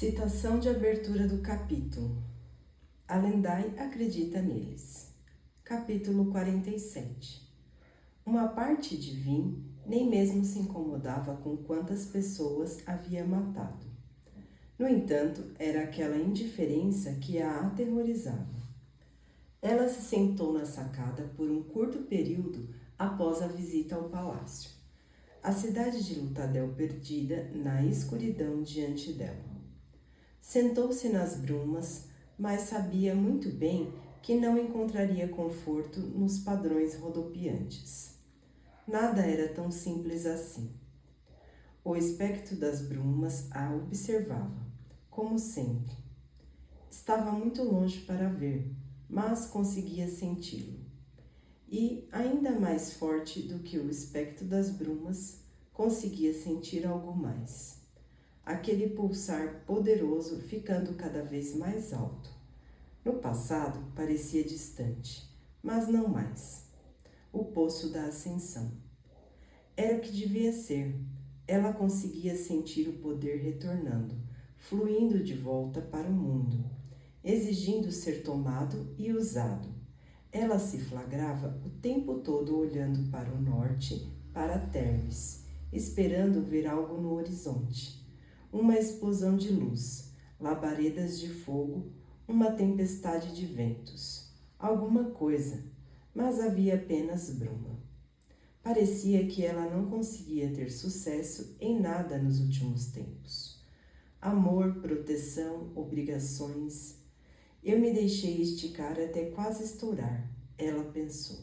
Citação de abertura do capítulo. Alendai acredita neles. Capítulo 47. Uma parte de Vin nem mesmo se incomodava com quantas pessoas havia matado. No entanto, era aquela indiferença que a aterrorizava. Ela se sentou na sacada por um curto período após a visita ao palácio. A cidade de Lutadel perdida na escuridão diante dela. Sentou-se nas brumas, mas sabia muito bem que não encontraria conforto nos padrões rodopiantes. Nada era tão simples assim. O espectro das brumas a observava, como sempre. Estava muito longe para ver, mas conseguia senti-lo. E, ainda mais forte do que o espectro das brumas, conseguia sentir algo mais. Aquele pulsar poderoso ficando cada vez mais alto. No passado parecia distante, mas não mais. O poço da ascensão. Era o que devia ser. Ela conseguia sentir o poder retornando, fluindo de volta para o mundo, exigindo ser tomado e usado. Ela se flagrava o tempo todo olhando para o norte, para Termes, esperando ver algo no horizonte. Uma explosão de luz, labaredas de fogo, uma tempestade de ventos. Alguma coisa, mas havia apenas bruma. Parecia que ela não conseguia ter sucesso em nada nos últimos tempos. Amor, proteção, obrigações. Eu me deixei esticar até quase estourar, ela pensou.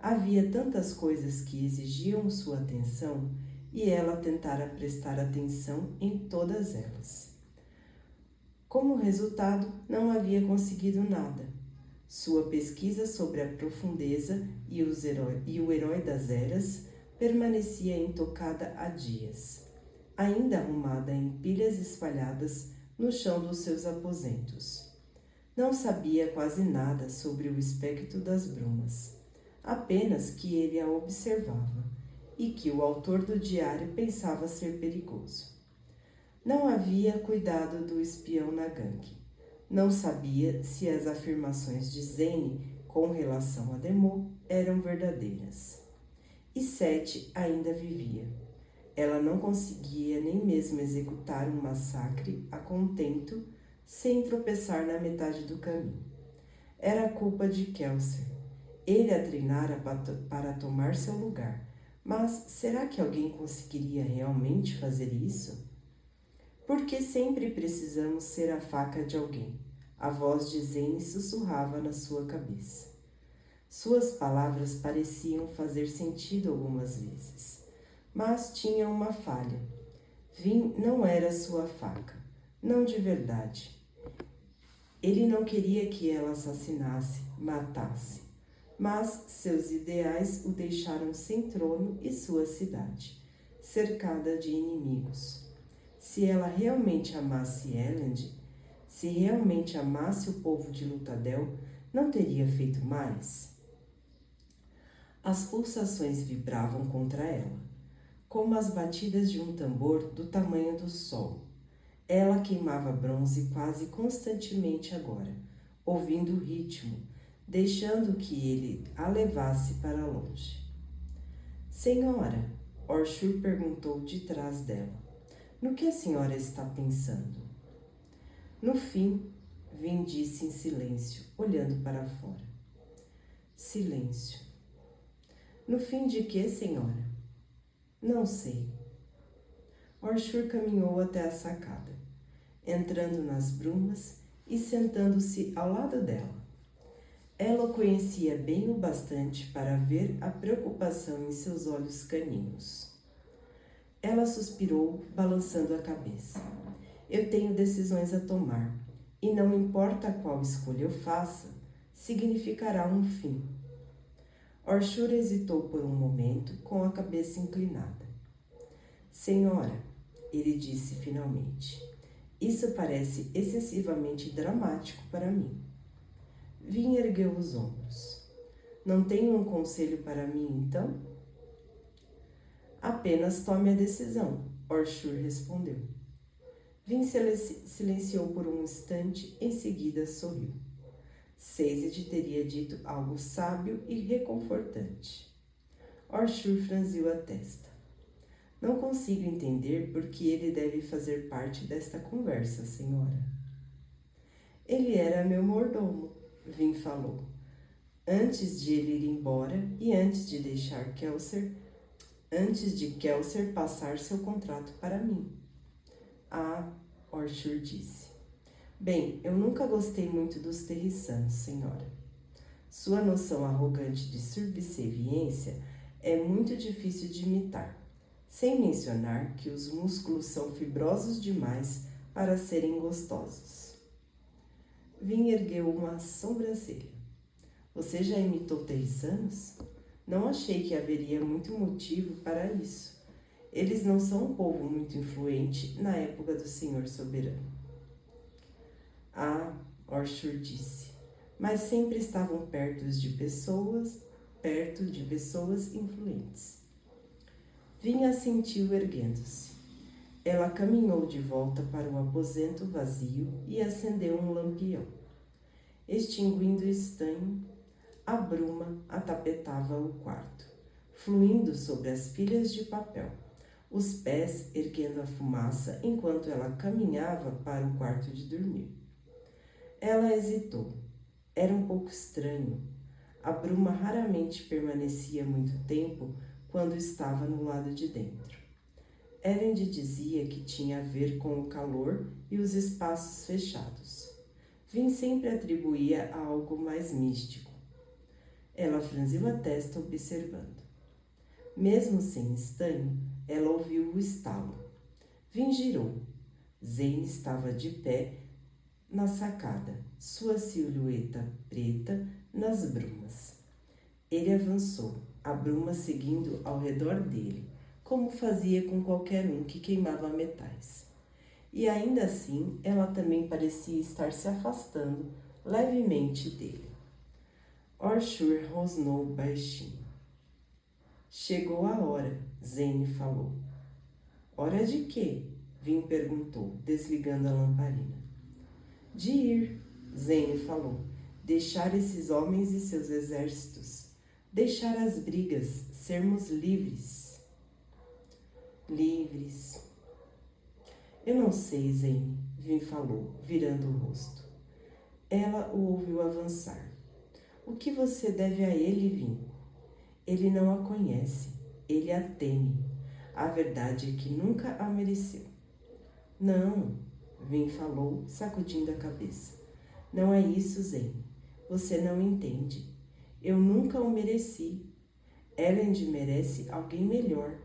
Havia tantas coisas que exigiam sua atenção e ela tentara prestar atenção em todas elas. Como resultado, não havia conseguido nada. Sua pesquisa sobre a profundeza e o herói das eras permanecia intocada há dias, ainda arrumada em pilhas espalhadas no chão dos seus aposentos. Não sabia quase nada sobre o espectro das brumas, apenas que ele a observava e que o autor do diário pensava ser perigoso. Não havia cuidado do espião na gangue. Não sabia se as afirmações de Zane com relação a Demo eram verdadeiras. E Sete ainda vivia. Ela não conseguia nem mesmo executar um massacre a contento sem tropeçar na metade do caminho. Era culpa de Kelser. Ele a treinara para tomar seu lugar. Mas será que alguém conseguiria realmente fazer isso? Porque sempre precisamos ser a faca de alguém. A voz de Zane sussurrava na sua cabeça. Suas palavras pareciam fazer sentido algumas vezes, mas tinha uma falha. Vin não era sua faca, não de verdade. Ele não queria que ela assassinasse, matasse, mas seus ideais o deixaram sem trono e sua cidade, cercada de inimigos. Se ela realmente amasse Elend, se realmente amasse o povo de Lutadel, não teria feito mais? As pulsações vibravam contra ela, como as batidas de um tambor do tamanho do sol. Ela queimava bronze quase constantemente agora, ouvindo o ritmo, deixando que ele a levasse para longe. Senhora, Orshur perguntou de trás dela. No que a senhora está pensando? No fim, Vin disse em silêncio, olhando para fora. Silêncio. No fim de que, senhora? Não sei. Orshur caminhou até a sacada, entrando nas brumas e sentando-se ao lado dela. Ela o conhecia bem o bastante para ver a preocupação em seus olhos caninos. Ela suspirou, balançando a cabeça. Eu tenho decisões a tomar, e não importa qual escolha eu faça, significará um fim. Orshur hesitou por um momento, com a cabeça inclinada. Senhora, ele disse finalmente, isso parece excessivamente dramático para mim. Vin ergueu os ombros. Não tem um conselho para mim, então? Apenas tome a decisão, Orshur respondeu. Vin silenciou por um instante, em seguida sorriu. Sazed teria dito algo sábio e reconfortante. Orshur franziu a testa. Não consigo entender por que ele deve fazer parte desta conversa, senhora. Ele era meu mordomo, Vin falou. Antes de ele ir embora e antes de Kelser passar seu contrato para mim. Ah, Orshur disse. Bem, eu nunca gostei muito dos terriçanos, senhora. Sua noção arrogante de subserviência é muito difícil de imitar, sem mencionar que os músculos são fibrosos demais para serem gostosos. Vin ergueu uma sobrancelha. Você já imitou terriçanos? Não achei que haveria muito motivo para isso. Eles não são um povo muito influente na época do Senhor Soberano. Ah, Orshur disse, mas sempre estavam perto de pessoas influentes. Vin assentiu erguendo-se. Ela caminhou de volta para o aposento vazio e acendeu um lampião. Extinguindo o estanho, a bruma atapetava o quarto, fluindo sobre as pilhas de papel, os pés erguendo a fumaça enquanto ela caminhava para o quarto de dormir. Ela hesitou. Era um pouco estranho. A bruma raramente permanecia muito tempo quando estava no lado de dentro. Elend dizia que tinha a ver com o calor e os espaços fechados. Vin sempre atribuía a algo mais místico. Ela franziu a testa observando. Mesmo sem estanho, ela ouviu o estalo. Vin girou. Zane estava de pé na sacada, sua silhueta preta nas brumas. Ele avançou, a bruma seguindo ao redor dele, como fazia com qualquer um que queimava metais. E ainda assim, ela também parecia estar se afastando levemente dele. Orshur rosnou baixinho. Chegou a hora, Zane falou. Hora de quê? Vin perguntou, desligando a lamparina. De ir, Zane falou. Deixar esses homens e seus exércitos. Deixar as brigas, sermos livres. Livres. Eu não sei, Zane, Vin falou, virando o rosto. Ela o ouviu avançar. O que você deve a ele, Vin? Ele não a conhece, ele a teme. A verdade é que nunca a mereceu. Não, Vin falou, sacudindo a cabeça. Não é isso, Zane. Você não entende. Eu nunca o mereci. Elend merece alguém melhor.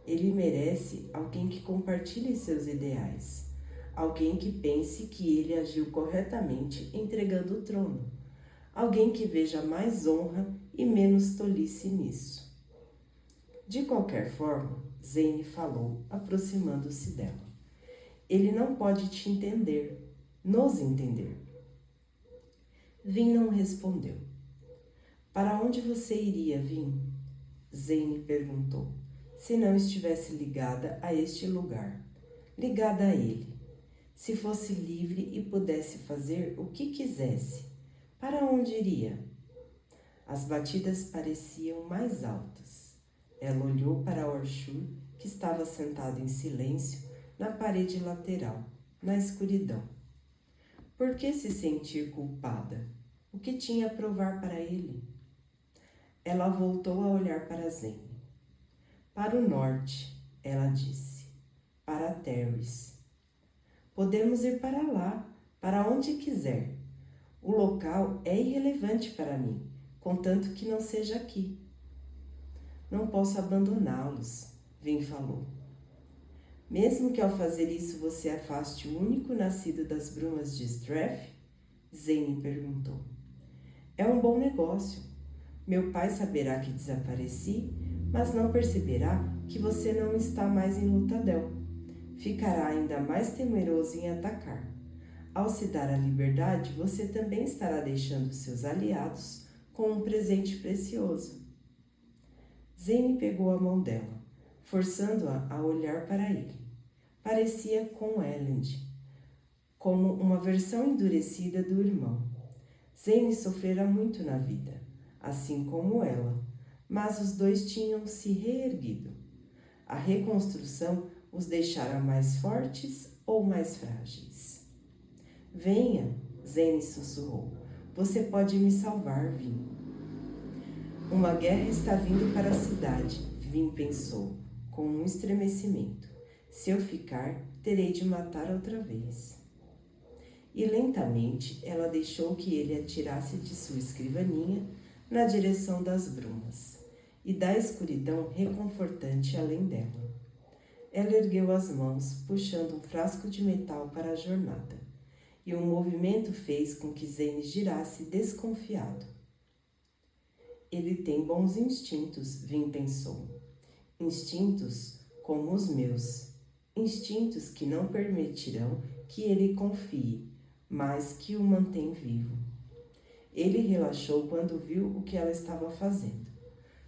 Ele merece alguém que compartilhe seus ideais. Alguém que pense que ele agiu corretamente entregando o trono. Alguém que veja mais honra e menos tolice nisso. De qualquer forma, Zane falou, aproximando-se dela. Ele não pode te entender, nos entender. Vin não respondeu. Para onde você iria, Vin? Zane perguntou, se não estivesse ligada a este lugar, ligada a ele. Se fosse livre e pudesse fazer o que quisesse, para onde iria? As batidas pareciam mais altas. Ela olhou para Orshur, que estava sentado em silêncio na parede lateral, na escuridão. Por que se sentir culpada? O que tinha a provar para ele? Ela voltou a olhar para Zane. Para o norte, ela disse. Para Terris. Podemos ir para lá, para onde quiser. O local é irrelevante para mim, contanto que não seja aqui. Não posso abandoná-los, Vin falou. Mesmo que ao fazer isso você afaste o único nascido das brumas de Strath? Zane perguntou. É um bom negócio. Meu pai saberá que desapareci, mas não perceberá que você não está mais em Luthadel. Ficará ainda mais temeroso em atacar. Ao se dar a liberdade, você também estará deixando seus aliados com um presente precioso. Zane pegou a mão dela, forçando-a a olhar para ele, parecia com Elend, como uma versão endurecida do irmão. Zane sofrera muito na vida, assim como ela, mas os dois tinham se reerguido. A reconstrução os deixara mais fortes ou mais frágeis. Venha, Zane sussurrou. Você pode me salvar, Vin. Uma guerra está vindo para a cidade, Vin pensou, com um estremecimento. Se eu ficar, terei de matar outra vez. E lentamente ela deixou que ele atirasse de sua escrivaninha na direção das brumas e da escuridão reconfortante além dela. Ela ergueu as mãos, puxando um frasco de metal para a jornada, e um movimento fez com que Zane girasse desconfiado. Ele tem bons instintos, Vin pensou. Instintos como os meus. Instintos que não permitirão que ele confie, mas que o mantém vivo. Ele relaxou quando viu o que ela estava fazendo.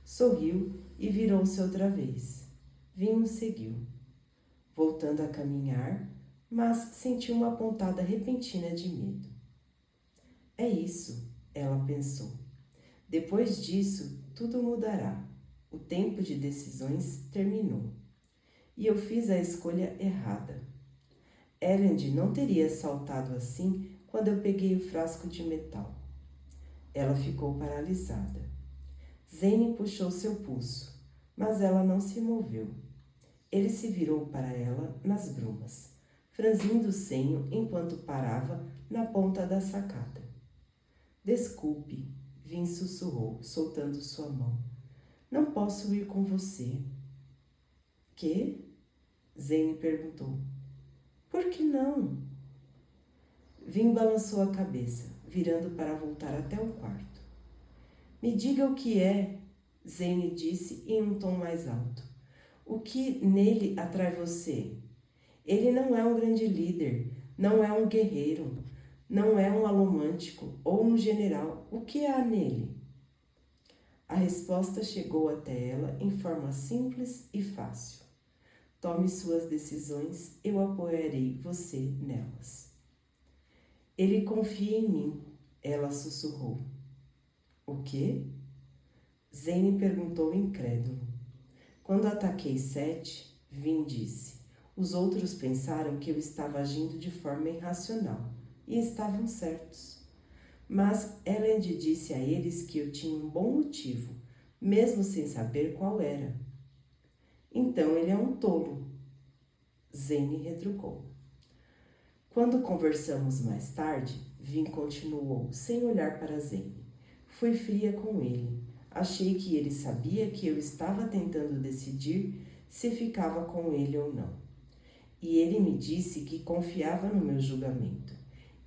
Sorriu e virou-se outra vez. Vin o seguiu, voltando a caminhar, mas sentiu uma pontada repentina de medo. É isso, ela pensou. Depois disso, tudo mudará. O tempo de decisões terminou. E eu fiz a escolha errada. Elend não teria saltado assim quando eu peguei o frasco de metal. Ela ficou paralisada. Zane puxou seu pulso, mas ela não se moveu. Ele se virou para ela nas brumas, franzindo o senho enquanto parava na ponta da sacada. Desculpe, Vin sussurrou, soltando sua mão. Não posso ir com você. Quê? Zane perguntou. Por que não? Vin balançou a cabeça, virando para voltar até o quarto. Me diga o que é, Zane disse em um tom mais alto. O que nele atrai você? Ele não é um grande líder, não é um guerreiro, não é um alomântico ou um general. O que há nele? A resposta chegou até ela em forma simples e fácil. Tome suas decisões, eu apoiarei você nelas. Ele confia em mim, ela sussurrou. O quê? Zane perguntou incrédulo. Quando ataquei Seth, Vin disse, os outros pensaram que eu estava agindo de forma irracional, e estavam certos. Mas Elend disse a eles que eu tinha um bom motivo, mesmo sem saber qual era. Então ele é um tolo, Zane retrucou. Quando conversamos mais tarde, Vin continuou, sem olhar para Zane. Fui fria com ele. Achei que ele sabia que eu estava tentando decidir se ficava com ele ou não. E ele me disse que confiava no meu julgamento.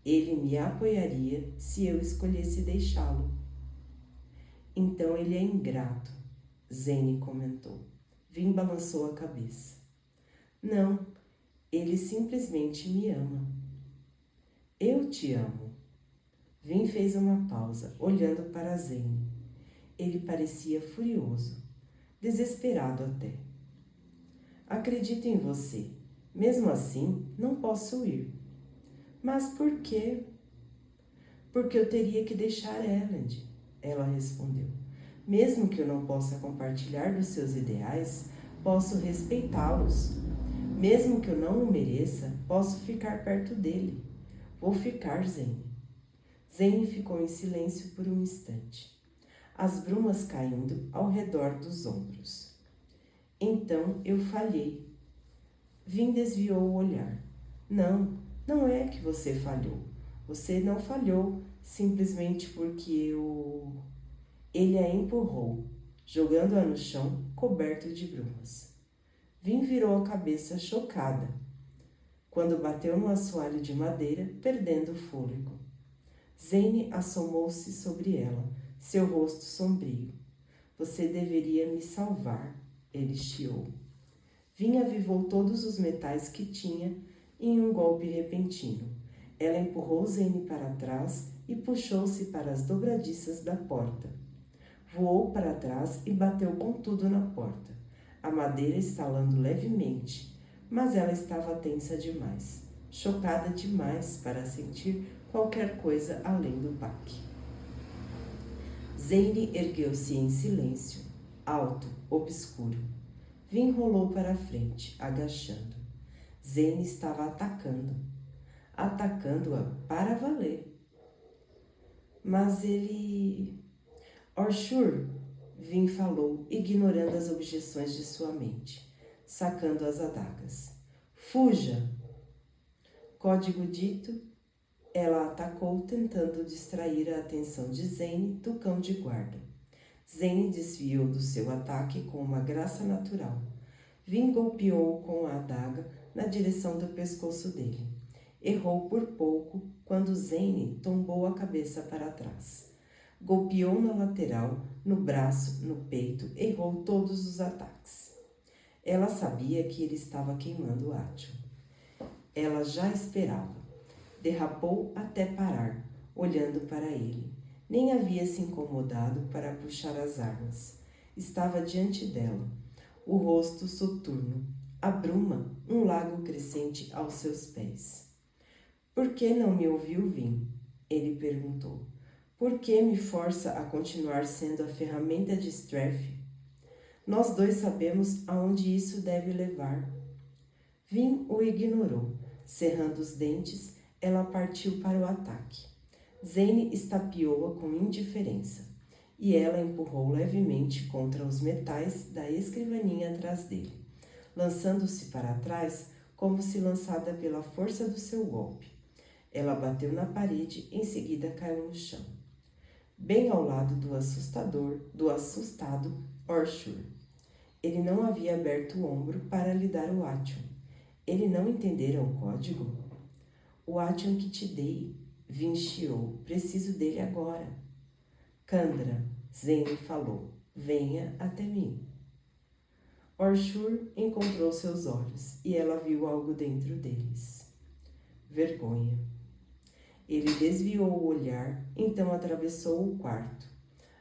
Ele me apoiaria se eu escolhesse deixá-lo. Então ele é ingrato, Zane comentou. Vin balançou a cabeça. Não, ele simplesmente me ama. Eu te amo. Vin fez uma pausa, olhando para Zane. Ele parecia furioso, desesperado até. Acredito em você. Mesmo assim, não posso ir. Mas por quê? Porque eu teria que deixar Elend, ela respondeu. Mesmo que eu não possa compartilhar dos seus ideais, posso respeitá-los. Mesmo que eu não o mereça, posso ficar perto dele. Vou ficar, Zane. Zane ficou em silêncio por um instante, as brumas caindo ao redor dos ombros. Então eu falhei. Vin desviou o olhar. Não é que você falhou. Você não falhou simplesmente porque Ele a empurrou, jogando-a no chão, coberto de brumas. Vin virou a cabeça chocada, quando bateu no assoalho de madeira, perdendo o fôlego. Zane assomou-se sobre ela, seu rosto sombrio. Você deveria me salvar, ele chiou. Vin avivou todos os metais que tinha em um golpe repentino. Ela empurrou Zane para trás e puxou-se para as dobradiças da porta. Voou para trás e bateu com tudo na porta, a madeira estalando levemente, mas ela estava tensa demais, chocada demais para sentir qualquer coisa além do baque. Zane ergueu-se em silêncio, alto, obscuro. Vin rolou para a frente, agachando. Zane estava atacando-a para valer. Mas ele... Orshur, Vin falou, ignorando as objeções de sua mente, sacando as adagas. Fuja! Código dito, ela atacou, tentando distrair a atenção de Zane do cão de guarda. Zane desviou do seu ataque com uma graça natural. Vin golpeou com a adaga na direção do pescoço dele. Errou por pouco quando Zane tombou a cabeça para trás. Golpeou na lateral, no braço, no peito, errou todos os ataques. Ela sabia que ele estava queimando o átio. Ela já esperava. Derrapou até parar, olhando para ele. Nem havia se incomodado para puxar as armas. Estava diante dela, o rosto soturno, a bruma, um lago crescente aos seus pés. Por que não me ouviu, Vin? Ele perguntou. Por que me força a continuar sendo a ferramenta de Strath? Nós dois sabemos aonde isso deve levar. Vin o ignorou. Cerrando os dentes, ela partiu para o ataque. Zane estapeou-a com indiferença, e ela empurrou levemente contra os metais da escrivaninha atrás dele, lançando-se para trás como se lançada pela força do seu golpe. Ela bateu na parede, em seguida caiu no chão, bem ao lado do assustado Orshur. Ele não havia aberto o ombro para lhe dar o átio. Ele não entendera o código? O átio que te dei, Vin chiou. Preciso dele agora. Kandra, Zane falou. Venha até mim. Orshur encontrou seus olhos e ela viu algo dentro deles. Vergonha. Ele desviou o olhar, então atravessou o quarto,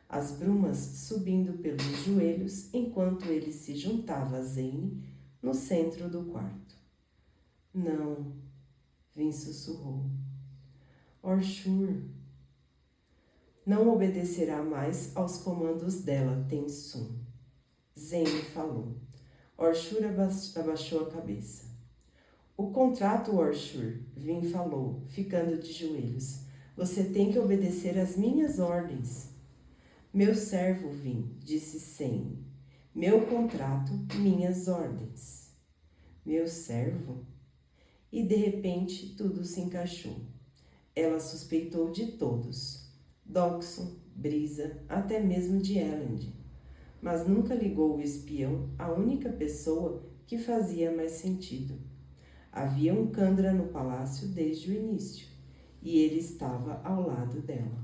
as brumas subindo pelos joelhos enquanto ele se juntava a Zane no centro do quarto. Não, Vin sussurrou. Orshur não obedecerá mais aos comandos dela, Tensum. Zane falou. Orshur abaixou a cabeça. O contrato, Orshur, Vin falou, ficando de joelhos. Você tem que obedecer às minhas ordens. Meu servo, Vin, disse Zane. Meu contrato, minhas ordens. Meu servo? E de repente tudo se encaixou. Ela suspeitou de todos. Doxon, Brisa, até mesmo de Elend. Mas nunca ligou o espião à única pessoa que fazia mais sentido. Havia um Kandra no palácio desde o início, e ele estava ao lado dela.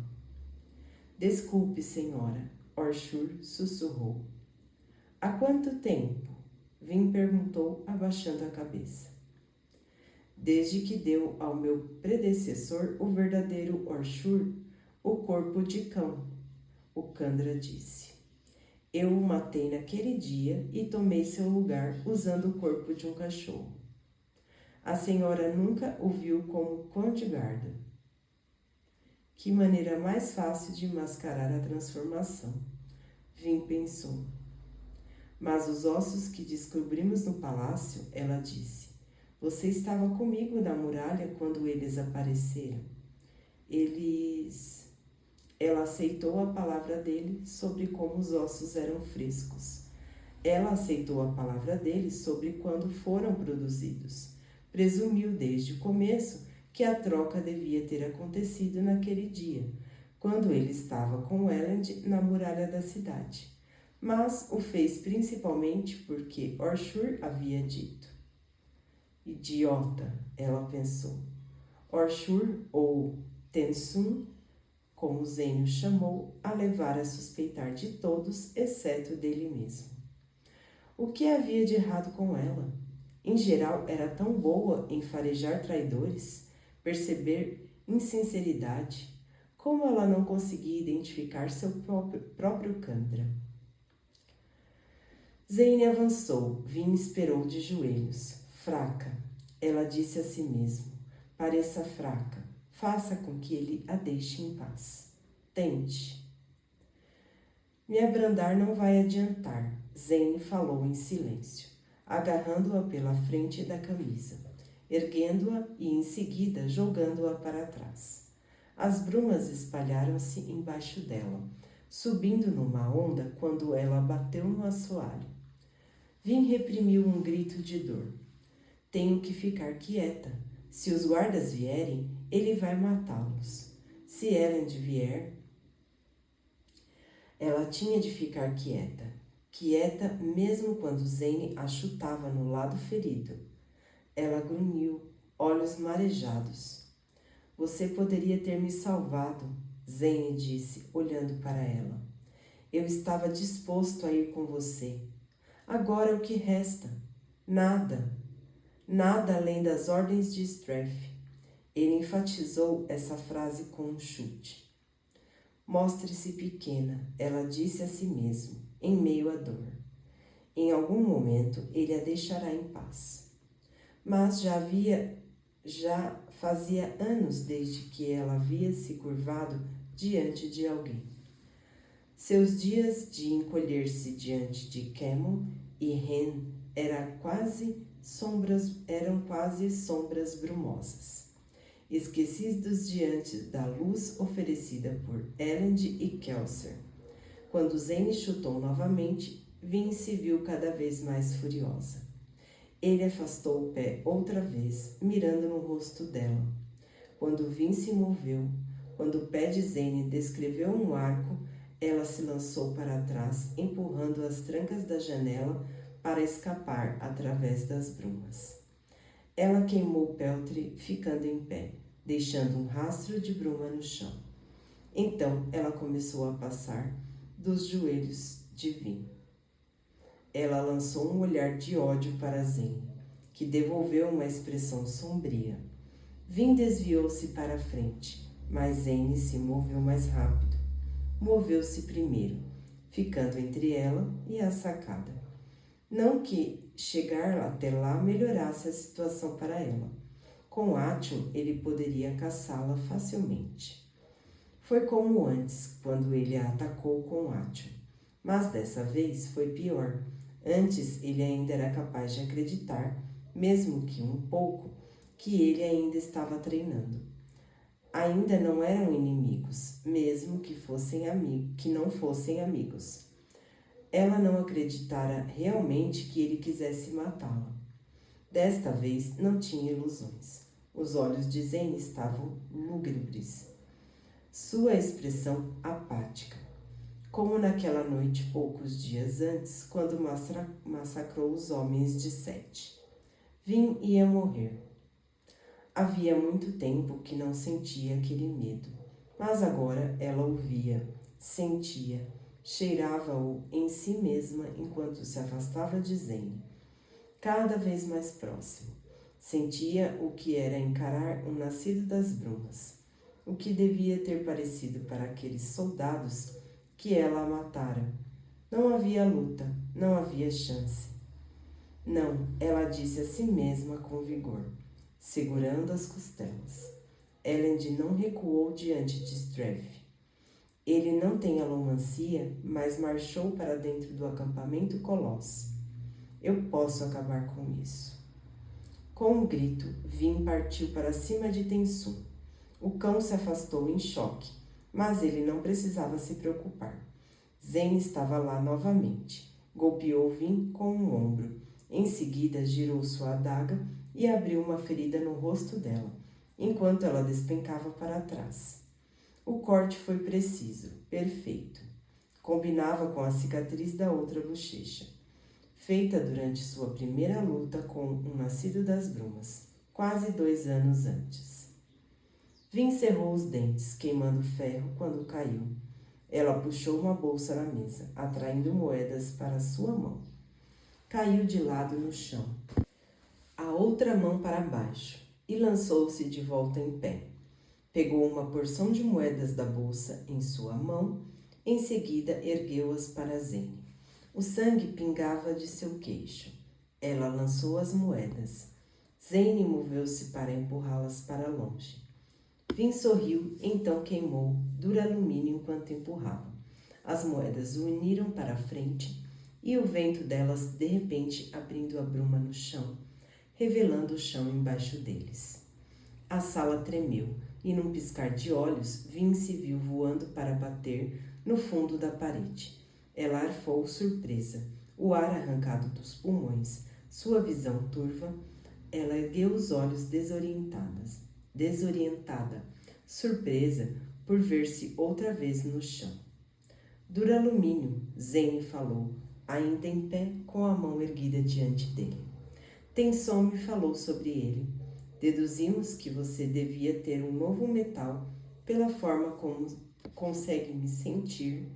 Desculpe, senhora, Orshur sussurrou. Há quanto tempo? Vin perguntou, abaixando a cabeça. Desde que deu ao meu predecessor o verdadeiro Orshur, o corpo de cão, o Kandra disse. Eu o matei naquele dia e tomei seu lugar usando o corpo de um cachorro. A senhora nunca o viu como Conde-Garda. Que maneira mais fácil de mascarar a transformação, Vin pensou. Mas os ossos que descobrimos no palácio, ela disse. Você estava comigo na muralha quando eles apareceram. Ela aceitou a palavra dele sobre como os ossos eram frescos. Ela aceitou a palavra dele sobre quando foram produzidos. Presumiu desde o começo que a troca devia ter acontecido naquele dia, quando ele estava com Elend na muralha da cidade. Mas o fez principalmente porque Orshur havia dito. Idiota, ela pensou. Orshur, ou Tensum, como Zane o chamou, a levara a suspeitar de todos, exceto dele mesmo. O que havia de errado com ela? Em geral, era tão boa em farejar traidores, perceber insinceridade. Como ela não conseguia identificar seu próprio Kandra? Zane avançou, Vin esperou de joelhos. Fraca, ela disse a si mesma. Pareça fraca. Faça com que ele a deixe em paz. Tente. Me abrandar não vai adiantar, Zane falou em silêncio, agarrando-a pela frente da camisa, erguendo-a e em seguida jogando-a para trás. As brumas espalharam-se embaixo dela, subindo numa onda quando ela bateu no assoalho. Vim reprimiu um grito de dor. Tenho que ficar quieta. Se os guardas vierem, ele vai matá-los. Se Elend vier, ela tinha de ficar quieta. Quieta mesmo quando Zane a chutava no lado ferido. Ela grunhiu, olhos marejados. Você poderia ter me salvado, Zane disse, olhando para ela. Eu estava disposto a ir com você. Agora o que resta? Nada. Nada além das ordens de Strath. Ele enfatizou essa frase com um chute. Mostre-se pequena, ela disse a si mesma, em meio à dor. Em algum momento ele a deixará em paz. Mas já fazia anos desde que ela havia se curvado diante de alguém. Seus dias de encolher-se diante de Camel e Hen eram quase sombras brumosas, esquecidos diante da luz oferecida por Elend e Kelser. Quando Zane chutou novamente, Vin se viu cada vez mais furiosa. Ele afastou o pé outra vez, mirando no rosto dela. Quando Vin se moveu, quando o pé de Zane descreveu um arco, ela se lançou para trás, empurrando as trancas da janela para escapar através das brumas. Ela queimou o peltre, ficando em pé, deixando um rastro de bruma no chão. Então ela começou a passar dos joelhos de Vin. Ela lançou um olhar de ódio para Zane, que devolveu uma expressão sombria. Vin desviou-se para a frente, mas Zane se moveu mais rápido. Moveu-se primeiro, ficando entre ela e a sacada. Não que chegar até lá melhorasse a situação para ela. Com Atium, ele poderia caçá-la facilmente. Foi como antes, quando ele a atacou com Atium. Mas dessa vez foi pior. Antes, ele ainda era capaz de acreditar, mesmo que um pouco, que ele ainda estava treinando. Ainda não eram inimigos, mesmo que não fossem amigos. Ela não acreditara realmente que ele quisesse matá-la. Desta vez não tinha ilusões. Os olhos de Zane estavam lúgubres. Sua expressão apática. Como naquela noite poucos dias antes, quando massacrou os homens de Sete. Vin ia morrer. Havia muito tempo que não sentia aquele medo, mas agora ela o via, sentia, cheirava-o em si mesma enquanto se afastava de Zane, cada vez mais próximo. Sentia o que era encarar um nascido das brumas, o que devia ter parecido para aqueles soldados que ela matara. Não havia luta, não havia chance. Não, ela disse a si mesma com vigor, segurando as costelas. Elend não recuou diante de Strath. Ele não tem alomancia, mas marchou para dentro do acampamento Colosse. Eu posso acabar com isso. Com um grito, Vin partiu para cima de Tensum. O cão se afastou em choque, mas ele não precisava se preocupar. Zane estava lá novamente. Golpeou Vin com um ombro. Em seguida, girou sua adaga e abriu uma ferida no rosto dela, enquanto ela despencava para trás. O corte foi preciso, perfeito. Combinava com a cicatriz da outra bochecha, feita durante sua primeira luta com um nascido das brumas, quase 2 anos antes. Vin cerrou os dentes, queimando ferro quando caiu. Ela puxou uma bolsa na mesa, atraindo moedas para sua mão. Caiu de lado no chão, a outra mão para baixo, e lançou-se de volta em pé. Pegou uma porção de moedas da bolsa em sua mão, em seguida ergueu-as para Zane. O sangue pingava de seu queixo. Ela lançou as moedas. Zane moveu-se para empurrá-las para longe. Vin sorriu, então queimou dura-alumínio enquanto empurrava. As moedas o uniram para a frente e o vento delas de repente abrindo a bruma no chão, revelando o chão embaixo deles. A sala tremeu e num piscar de olhos Vin se viu voando para bater no fundo da parede. Ela arfou surpresa, o ar arrancado dos pulmões, sua visão turva. Ela ergueu os olhos desorientada, surpresa por ver-se outra vez no chão. Dura-alumínio, Zane falou, ainda em pé com a mão erguida diante dele. Tenson me falou sobre ele. Deduzimos que você devia ter um novo metal pela forma como consegue me sentir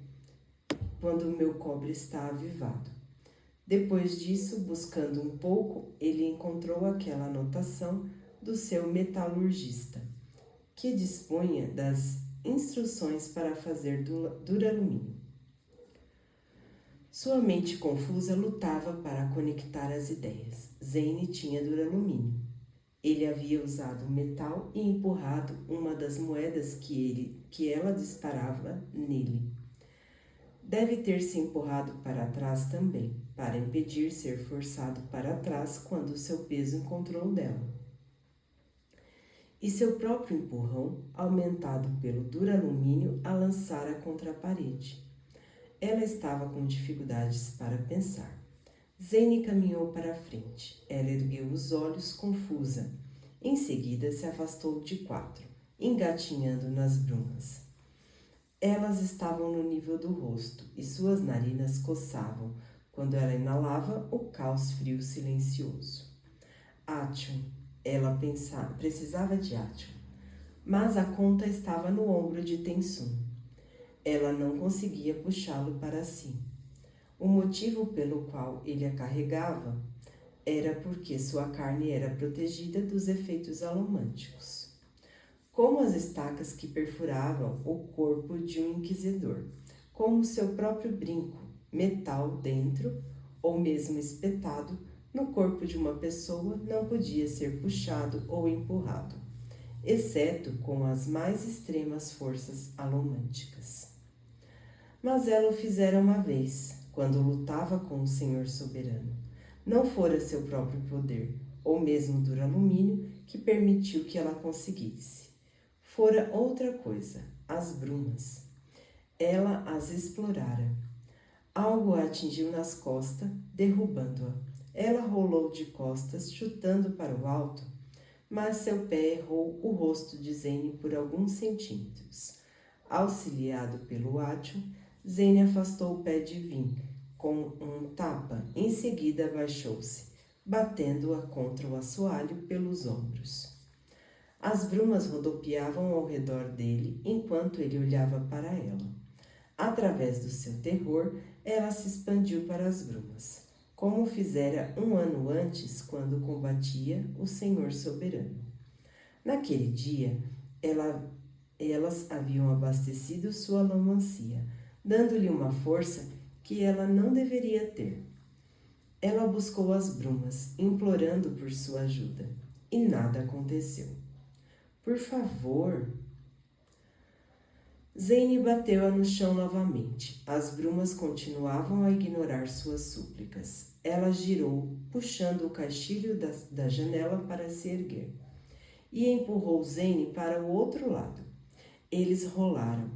quando o meu cobre está avivado. Depois disso, buscando um pouco, ele encontrou aquela anotação do seu metalurgista, que dispunha das instruções para fazer dura-alumínio. Sua mente confusa lutava para conectar as ideias. Zane tinha dura-alumínio. Ele havia usado o metal e empurrado uma das moedas que ela disparava nele. Deve ter se empurrado para trás também, para impedir ser forçado para trás quando seu peso encontrou o dela. E seu próprio empurrão, aumentado pelo dura-alumínio, a lançara contra a parede. Ela estava com dificuldades para pensar. Zane caminhou para a frente. Ela ergueu os olhos, confusa. Em seguida, se afastou de 4, engatinhando nas brumas. Elas estavam no nível do rosto e suas narinas coçavam quando ela inalava o caos frio silencioso. Atium, ela precisava de Atium, mas a conta estava no ombro de Tensun. Ela não conseguia puxá-lo para si. O motivo pelo qual ele a carregava era porque sua carne era protegida dos efeitos alomânticos, como as estacas que perfuravam o corpo de um inquisidor, como seu próprio brinco, metal dentro ou mesmo espetado no corpo de uma pessoa não podia ser puxado ou empurrado, exceto com as mais extremas forças alomânticas. Mas ela o fizera uma vez, quando lutava com o Senhor Soberano. Não fora seu próprio poder, ou mesmo dura-alumínio, que permitiu que ela conseguisse. Fora outra coisa, as brumas. Ela as explorara. Algo a atingiu nas costas, derrubando-a. Ela rolou de costas, chutando para o alto, mas seu pé errou o rosto de Zane por alguns centímetros. Auxiliado pelo Atium, Zane afastou o pé de Vin com um tapa. Em seguida abaixou-se, batendo-a contra o assoalho pelos ombros. As brumas rodopiavam ao redor dele enquanto ele olhava para ela. Através do seu terror, ela se expandiu para as brumas, como fizera 1 ano antes quando combatia o Senhor Soberano. Naquele dia, elas haviam abastecido sua alomancia, dando-lhe uma força que ela não deveria ter. Ela buscou as brumas, implorando por sua ajuda, e nada aconteceu. Por favor. Zane bateu-a no chão novamente. As brumas continuavam a ignorar suas súplicas. Ela girou, puxando o caixilho da janela para se erguer, e empurrou Zane para o outro lado. Eles rolaram,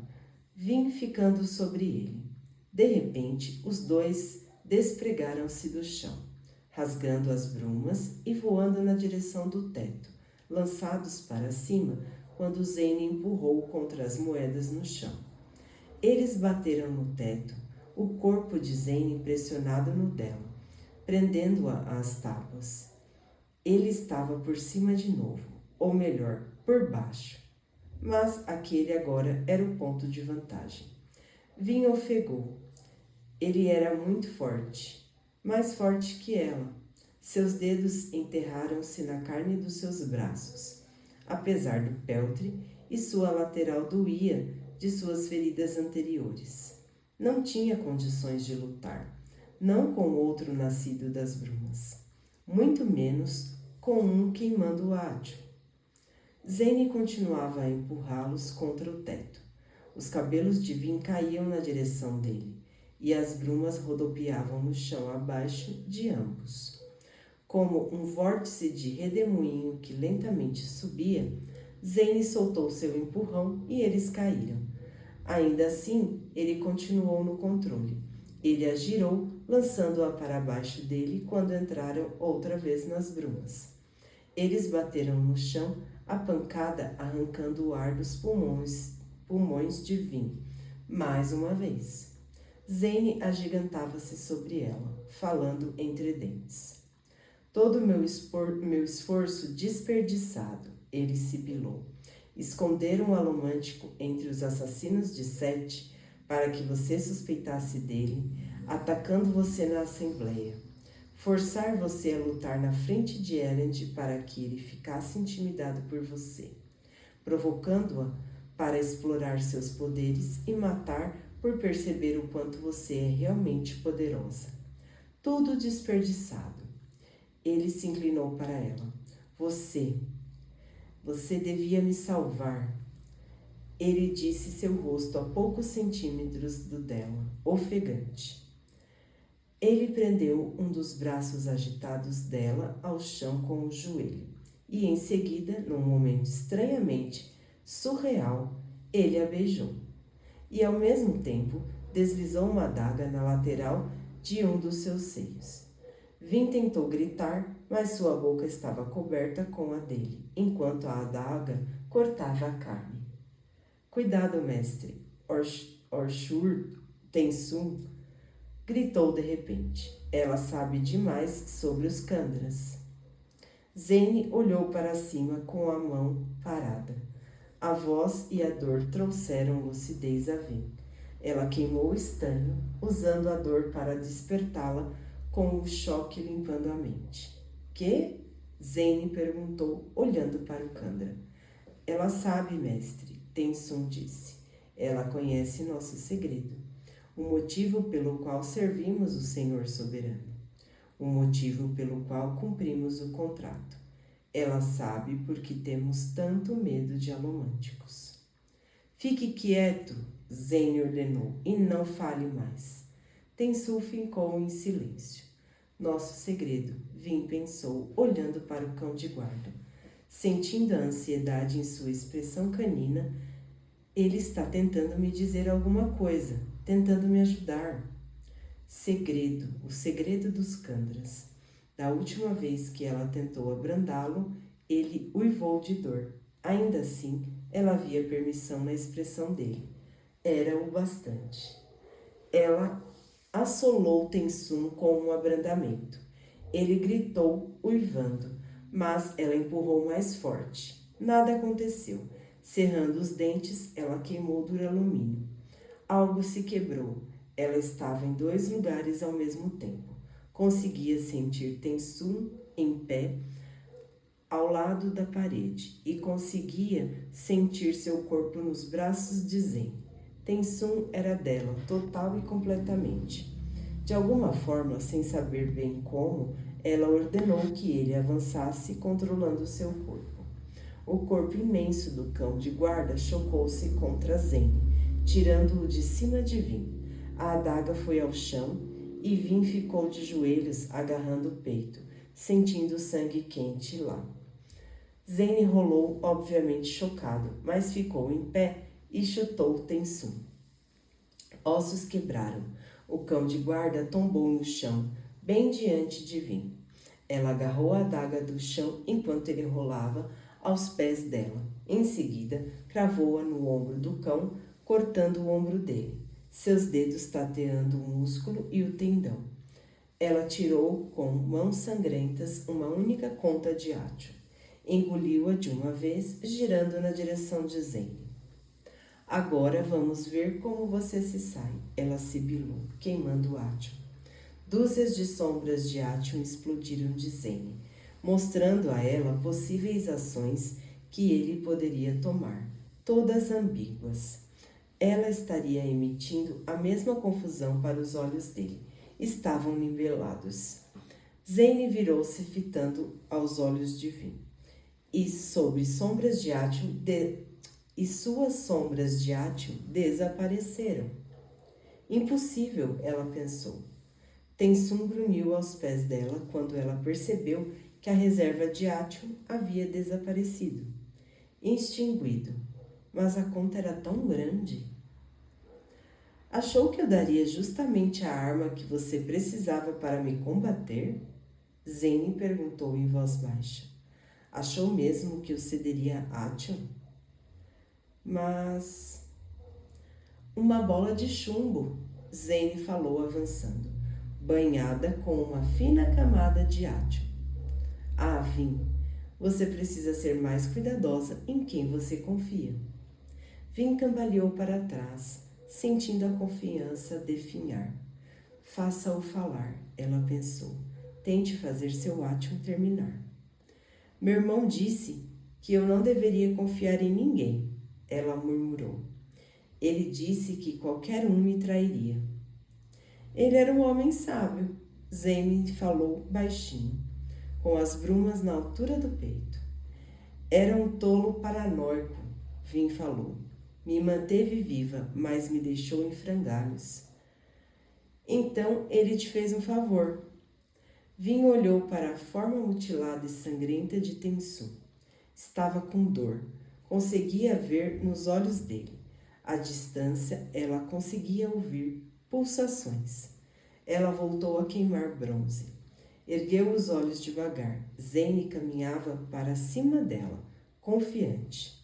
Vin ficando sobre ele. De repente, os dois despregaram-se do chão, rasgando as brumas e voando na direção do teto, lançados para cima quando Zane empurrou contra as moedas no chão. Eles bateram no teto, o corpo de Zane pressionado no dela, prendendo-a às tábuas. Ele estava por cima de novo, ou melhor, por baixo. Mas aquele agora era o ponto de vantagem. Vin ofegou. Ele era muito forte, mais forte que ela. Seus dedos enterraram-se na carne dos seus braços, apesar do peltre, e sua lateral doía de suas feridas anteriores. Não tinha condições de lutar, não com outro nascido das brumas, muito menos com um queimando o átio. Zane continuava a empurrá-los contra o teto. Os cabelos de Vin caíam na direção dele, e as brumas rodopiavam no chão abaixo de ambos. Como um vórtice de redemoinho que lentamente subia, Zane soltou seu empurrão e eles caíram. Ainda assim, ele continuou no controle. Ele a girou, lançando-a para baixo dele quando entraram outra vez nas brumas. Eles bateram no chão, a pancada arrancando o ar dos pulmões de Vin. Mais uma vez. Zane agigantava-se sobre ela, falando entre dentes. Todo meu esforço desperdiçado, ele sibilou. Esconder um alomântico entre os assassinos de Sete para que você suspeitasse dele, atacando você na Assembleia. Forçar você a lutar na frente de Elend para que ele ficasse intimidado por você. Provocando-a para explorar seus poderes e matar por perceber o quanto você é realmente poderosa. Tudo desperdiçado. Ele se inclinou para ela. Você devia me salvar. Ele disse, seu rosto a poucos centímetros do dela, ofegante. Ele prendeu um dos braços agitados dela ao chão com o joelho. E em seguida, num momento estranhamente surreal, ele a beijou. E ao mesmo tempo, deslizou uma adaga na lateral de um dos seus seios. Vin tentou gritar, mas sua boca estava coberta com a dele, enquanto a adaga cortava a carne. Cuidado, mestre. Orshur Tensum gritou de repente. Ela sabe demais sobre os Kandras. Zane olhou para cima com a mão parada. A voz e a dor trouxeram lucidez a Vin. Ela queimou o estanho, usando a dor para despertá-la com o choque limpando a mente. Que? Zane perguntou, olhando para o Kandra. Ela sabe, mestre, Tensum disse. Ela conhece nosso segredo. O motivo pelo qual servimos o Senhor Soberano. O motivo pelo qual cumprimos o contrato. Ela sabe porque temos tanto medo de alomânticos. Fique quieto, Zane ordenou, e não fale mais. Tensum ficou em silêncio. Nosso segredo, Vin pensou, olhando para o cão de guarda. Sentindo a ansiedade em sua expressão canina, ele está tentando me dizer alguma coisa, tentando me ajudar. Segredo, o segredo dos Kandras. Da última vez que ela tentou abrandá-lo, ele uivou de dor. Ainda assim, ela havia permissão na expressão dele. Era o bastante. Ela assolou Tensum com um abrandamento. Ele gritou, uivando, mas ela empurrou mais forte. Nada aconteceu. Cerrando os dentes, ela queimou o duralumínio. Algo se quebrou. Ela estava em 2 lugares ao mesmo tempo. Conseguia sentir Tensum em pé ao lado da parede e conseguia sentir seu corpo nos braços de Zane. Tensum era dela, total e completamente. De alguma forma, sem saber bem como, ela ordenou que ele avançasse, controlando seu corpo. O corpo imenso do cão de guarda chocou-se contra Zane, tirando-o de cima de Vin. A adaga foi ao chão e Vin ficou de joelhos, agarrando o peito, sentindo o sangue quente lá. Zane rolou, obviamente chocado, mas ficou em pé e chutou Tensum. Ossos quebraram. O cão de guarda tombou no chão, bem diante de Vin. Ela agarrou a adaga do chão enquanto ele rolava aos pés dela. Em seguida, cravou-a no ombro do cão, cortando o ombro dele, seus dedos tateando o músculo e o tendão. Ela tirou com mãos sangrentas uma única conta de átio. Engoliu-a de uma vez, girando na direção de Zane. Agora vamos ver como você se sai, ela sibilou, queimando o átio. Dúzias de sombras de átio explodiram de Zane, mostrando a ela possíveis ações que ele poderia tomar, todas ambíguas. Ela estaria emitindo a mesma confusão para os olhos dele. Estavam nivelados. Zane virou-se fitando aos olhos de Vin. E suas sombras de Átio desapareceram. Impossível, ela pensou. Tensum grunhiu aos pés dela quando ela percebeu que a reserva de Átio havia desaparecido, extinguido. Mas a conta era tão grande. Achou que eu daria justamente a arma que você precisava para me combater? Zane perguntou em voz baixa. Achou mesmo que eu cederia a Átio? Mas... Uma bola de chumbo, Zane falou avançando, banhada com uma fina camada de Átio. Ah, Vin, você precisa ser mais cuidadosa em quem você confia. Vin cambaleou para trás, sentindo a confiança definhar. Faça-o falar, ela pensou. Tente fazer seu Átio terminar. Meu irmão disse que eu não deveria confiar em ninguém, ela murmurou. Ele disse que qualquer um me trairia. Ele era um homem sábio, Zane falou baixinho, com as brumas na altura do peito. Era um tolo paranoico, Vin falou. Me manteve viva, mas me deixou em frangalhos. Então ele te fez um favor. Vin olhou para a forma mutilada e sangrenta de Tensum. Estava com dor. Conseguia ver nos olhos dele. À distância, ela conseguia ouvir pulsações. Ela voltou a queimar bronze. Ergueu os olhos devagar. Zane caminhava para cima dela, confiante.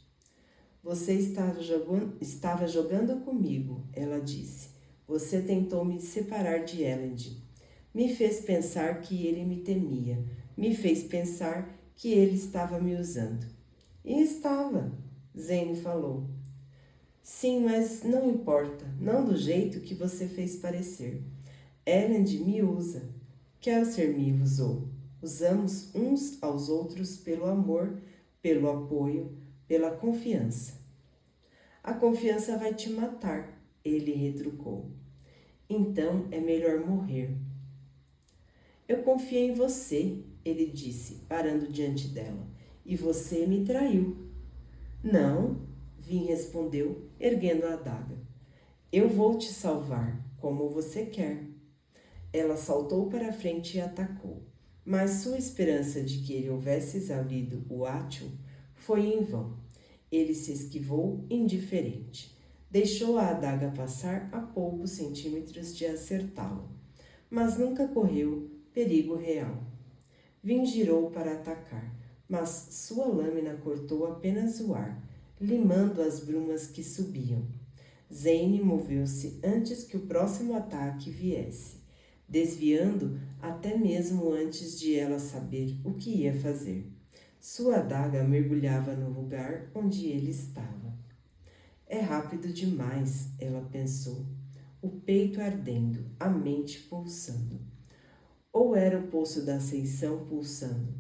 Você estava jogando comigo, ela disse. Você tentou me separar de Elend. Me fez pensar que ele me temia. Me fez pensar que ele estava me usando. E estava, Zane falou. Sim, mas não importa, não do jeito que você fez parecer. Elend me usa. Kelsier me usou. Usamos uns aos outros pelo amor, pelo apoio, pela confiança. A confiança vai te matar, ele retrucou. Então é melhor morrer. Eu confiei em você, ele disse, parando diante dela, e você me traiu. Não, Vin respondeu, erguendo a adaga. Eu vou te salvar, como você quer. Ela saltou para a frente e atacou, mas sua esperança de que ele houvesse exaurido o Átio foi em vão. Ele se esquivou indiferente. Deixou a adaga passar a poucos centímetros de acertá-lo, mas nunca correu perigo real. Vin girou para atacar, mas sua lâmina cortou apenas o ar, limando as brumas que subiam. Zane moveu-se antes que o próximo ataque viesse, desviando até mesmo antes de ela saber o que ia fazer. Sua adaga mergulhava no lugar onde ele estava. É rápido demais, ela pensou, o peito ardendo, a mente pulsando. Ou era o pulso da Ascensão pulsando?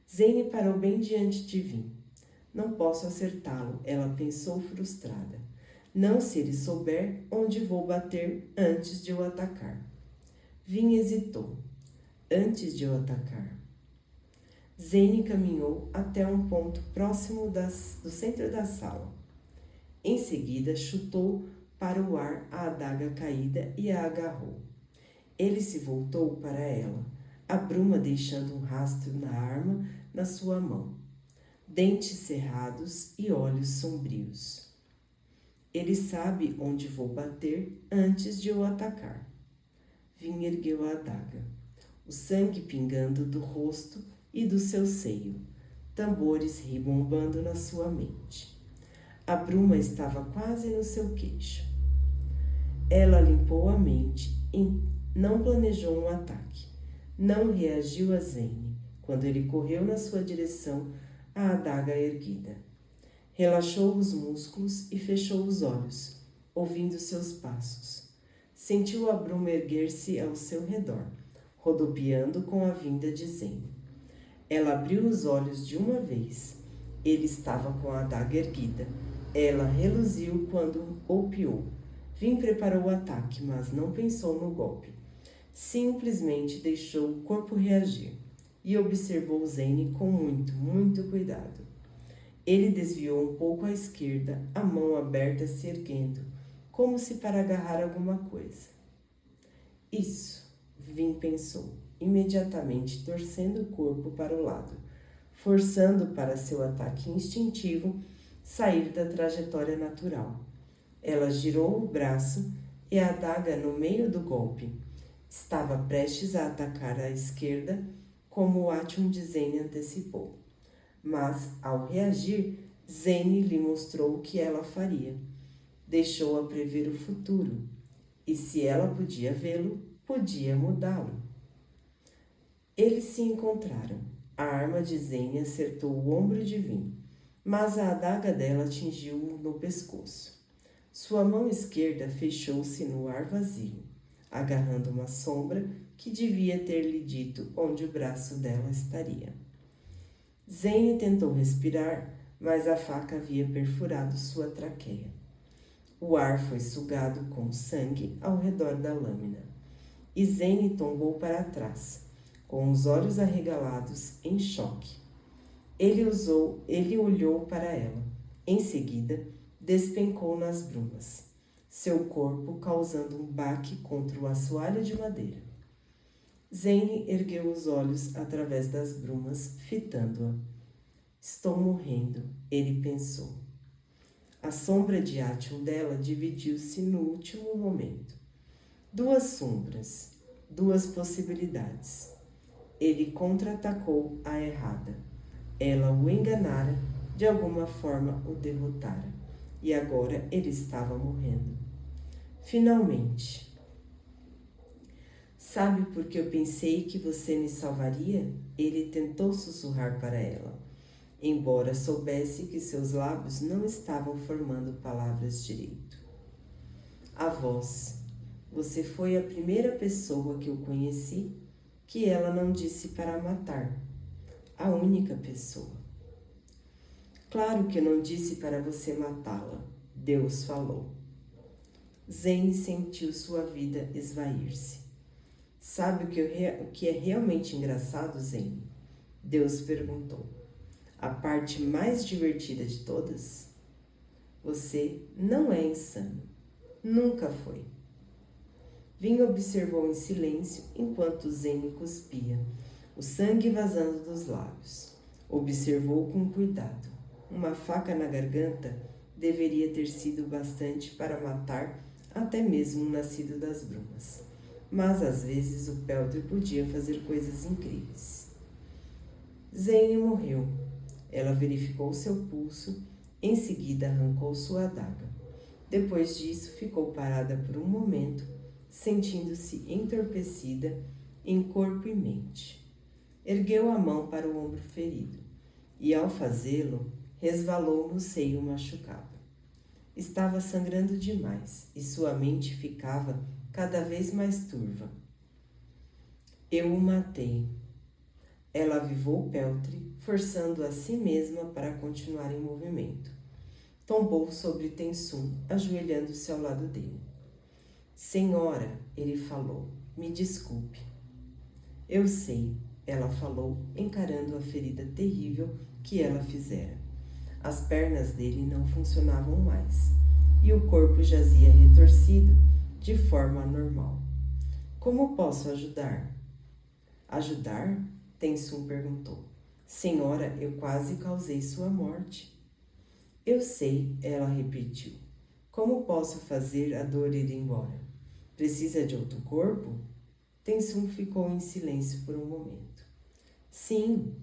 Zane parou bem diante de Vin. Não posso acertá-lo, ela pensou frustrada. Não se ele souber onde vou bater antes de eu atacar. Vin hesitou. Antes de eu atacar. Zane caminhou até um ponto próximo do centro da sala. Em seguida, chutou para o ar a adaga caída e a agarrou. Ele se voltou para ela, a bruma deixando um rastro na arma na sua mão. Dentes cerrados e olhos sombrios. Ele sabe onde vou bater antes de eu atacar. Vin ergueu a adaga, o sangue pingando do rosto e do seu seio, tambores ribombando na sua mente. A bruma estava quase no seu queixo. Ela limpou a mente e não planejou um ataque. Não reagiu a Zane quando ele correu na sua direção, a adaga erguida. Relaxou os músculos e fechou os olhos, ouvindo seus passos. Sentiu a bruma erguer-se ao seu redor, rodopiando com a vinda de Zane. Ela abriu os olhos de uma vez. Ele estava com a adaga erguida. Ela reluziu quando golpeou. Vin preparou o ataque, mas não pensou no golpe. Simplesmente deixou o corpo reagir e observou Zane com muito cuidado. Ele desviou um pouco à esquerda, a mão aberta se erguendo, como se para agarrar alguma coisa. Isso, Vin pensou, imediatamente torcendo o corpo para o lado, forçando para seu ataque instintivo sair da trajetória natural. Ela girou o braço e a adaga no meio do golpe. Estava prestes a atacar à esquerda, como o Atium de Zane antecipou. Mas, ao reagir, Zane lhe mostrou o que ela faria. Deixou-a prever o futuro, e se ela podia vê-lo, podia mudá-lo. Eles se encontraram. A arma de Zane acertou o ombro de Vin, mas a adaga dela atingiu-o no pescoço. Sua mão esquerda fechou-se no ar vazio, agarrando uma sombra que devia ter lhe dito onde o braço dela estaria. Zane tentou respirar, mas a faca havia perfurado sua traqueia. O ar foi sugado com sangue ao redor da lâmina, e Zane tombou para trás, com os olhos arregalados, em choque. Ele olhou para ela. Em seguida, despencou nas brumas, seu corpo causando um baque contra o assoalho de madeira. Zane ergueu os olhos através das brumas, fitando-a. Estou morrendo, ele pensou. A sombra de Atium dela dividiu-se no último momento. Duas sombras, duas possibilidades. Ele contra-atacou a errada. Ela o enganara, de alguma forma o derrotara. E agora ele estava morrendo. Finalmente. Sabe por que eu pensei que você me salvaria? Ele tentou sussurrar para ela, embora soubesse que seus lábios não estavam formando palavras direito. A voz. Você foi a primeira pessoa que eu conheci que ela não disse para matar. A única pessoa. Claro que eu não disse para você matá-la, Deus falou. Zane sentiu sua vida esvair-se. Sabe o que é realmente engraçado, Zane? Deus perguntou. A parte mais divertida de todas? Você não é insano. Nunca foi. Vin observou em silêncio enquanto Zane cuspia, o sangue vazando dos lábios. Observou com cuidado. Uma faca na garganta deveria ter sido bastante para matar até mesmo um nascido das brumas. Mas às vezes o Peltre podia fazer coisas incríveis. Zane morreu. Ela verificou seu pulso, em seguida arrancou sua adaga. Depois disso, ficou parada por um momento, sentindo-se entorpecida em corpo e mente. Ergueu a mão para o ombro ferido e, ao fazê-lo, resvalou no seio machucado. Estava sangrando demais e sua mente ficava cada vez mais turva. Eu o matei. Ela avivou o peltre, forçando a si mesma para continuar em movimento. Tombou sobre Tensum, ajoelhando-se ao lado dele. Senhora, ele falou, me desculpe. Eu sei, ela falou, encarando a ferida terrível que ela fizera. As pernas dele não funcionavam mais, e o corpo jazia retorcido de forma anormal. Como posso ajudar? Ajudar? Tensum perguntou. Senhora, eu quase causei sua morte. Eu sei, ela repetiu. Como posso fazer a dor ir embora? Precisa de outro corpo? Tensum ficou em silêncio por um momento. Sim.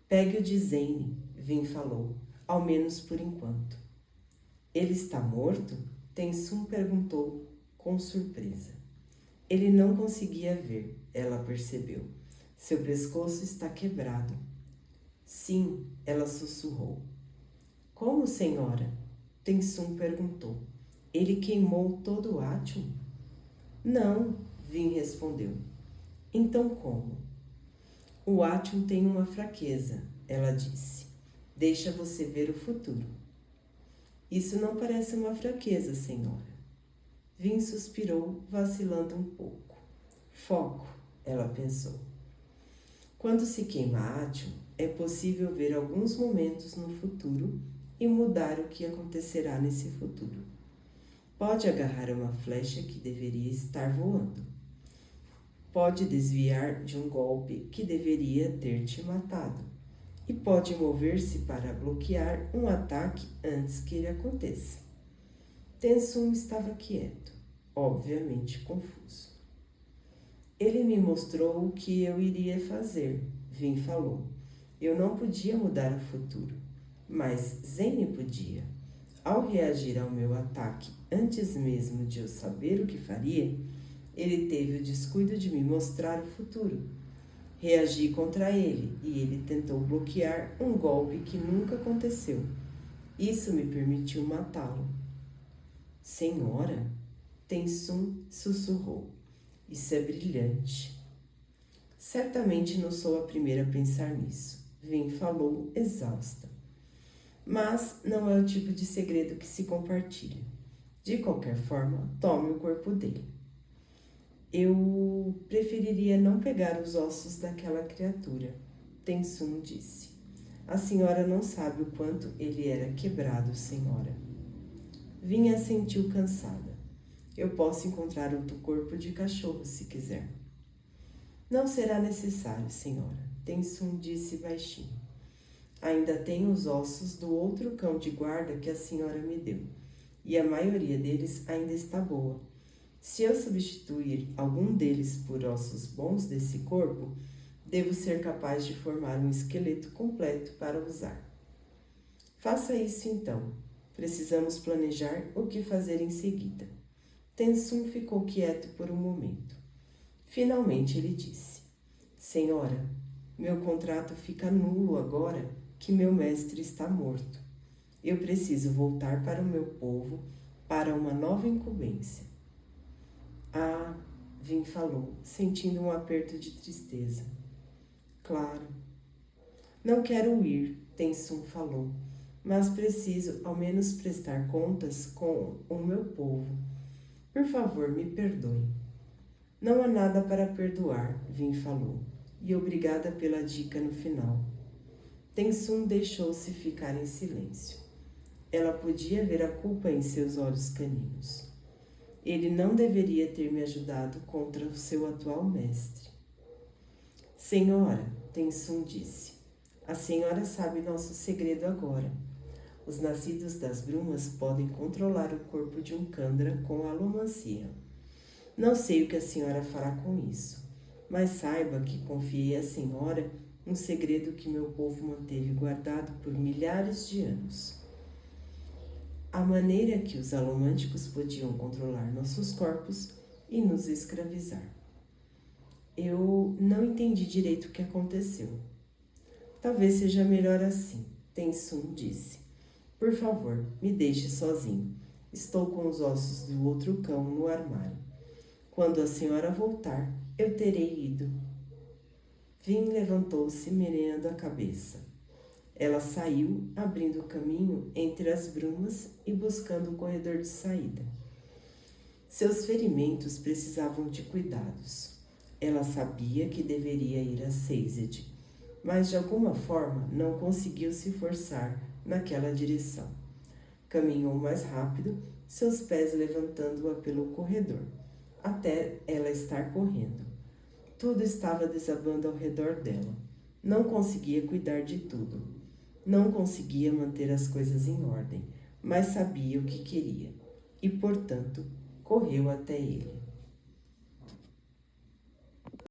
Pegue o de Zane, Vin falou, ao menos por enquanto. Ele está morto? Tensum perguntou com surpresa. Ele não conseguia ver, ela percebeu. Seu pescoço está quebrado. Sim, ela sussurrou. Como, senhora? Tensum perguntou. Ele queimou todo o Atium? Não, Vin respondeu. Então como? O Atium tem uma fraqueza, ela disse. Deixa você ver o futuro. Isso não parece uma fraqueza, senhora. Vin suspirou, vacilando um pouco. Foco, ela pensou. Quando se queima átimo, é possível ver alguns momentos no futuro e mudar o que acontecerá nesse futuro. Pode agarrar uma flecha que deveria estar voando. Pode desviar de um golpe que deveria ter te matado. E pode mover-se para bloquear um ataque antes que ele aconteça. Tensum estava quieto, obviamente confuso. Ele me mostrou o que eu iria fazer, Vin falou. Eu não podia mudar o futuro, mas Zane podia. Ao reagir ao meu ataque antes mesmo de eu saber o que faria, ele teve o descuido de me mostrar o futuro. Reagi contra ele e ele tentou bloquear um golpe que nunca aconteceu. Isso me permitiu matá-lo. Senhora, Tensum sussurrou. Isso é brilhante. Certamente não sou a primeira a pensar nisso. Vin falou, exausta. Mas não é o tipo de segredo que se compartilha. De qualquer forma, tome o corpo dele. Eu preferiria não pegar os ossos daquela criatura, Tensum disse. A senhora não sabe o quanto ele era quebrado, senhora. Vinha sentiu cansada. Eu posso encontrar outro corpo de cachorro se quiser. Não será necessário, senhora, Tensum disse baixinho. Ainda tenho os ossos do outro cão de guarda que a senhora me deu, e a maioria deles ainda está boa. Se eu substituir algum deles por ossos bons desse corpo, devo ser capaz de formar um esqueleto completo para usar. Faça isso então. Precisamos planejar o que fazer em seguida. Tensum ficou quieto por um momento. Finalmente ele disse: Senhora, meu contrato fica nulo agora que meu mestre está morto. Eu preciso voltar para o meu povo para uma nova incumbência. Ah, Vin falou, sentindo um aperto de tristeza. Claro. Não quero ir, Tensum falou, mas preciso ao menos prestar contas com o meu povo. Por favor, me perdoe. Não há nada para perdoar, Vin falou, e obrigada pela dica no final. Tensum deixou-se ficar em silêncio. Ela podia ver a culpa em seus olhos caninos. Ele não deveria ter me ajudado contra o seu atual mestre. Senhora, Tensum disse, a senhora sabe nosso segredo agora. Os nascidos das brumas podem controlar o corpo de um Kandra com alomancia. Não sei o que a senhora fará com isso, mas saiba que confiei à senhora um segredo que meu povo manteve guardado por milhares de anos. A maneira que os alomânticos podiam controlar nossos corpos e nos escravizar. Eu não entendi direito o que aconteceu. Talvez seja melhor assim, Tensum disse. Por favor, me deixe sozinho. Estou com os ossos do outro cão no armário. Quando a senhora voltar, eu terei ido. Vin levantou-se, meneando a cabeça. Ela saiu, abrindo o caminho entre as brumas e buscando o corredor de saída. Seus ferimentos precisavam de cuidados. Ela sabia que deveria ir a Sazed, mas de alguma forma não conseguiu se forçar naquela direção. Caminhou mais rápido, seus pés levantando-a pelo corredor, até ela estar correndo. Tudo estava desabando ao redor dela. Não conseguia cuidar de tudo. Não conseguia manter as coisas em ordem, mas sabia o que queria e, portanto, correu até ele.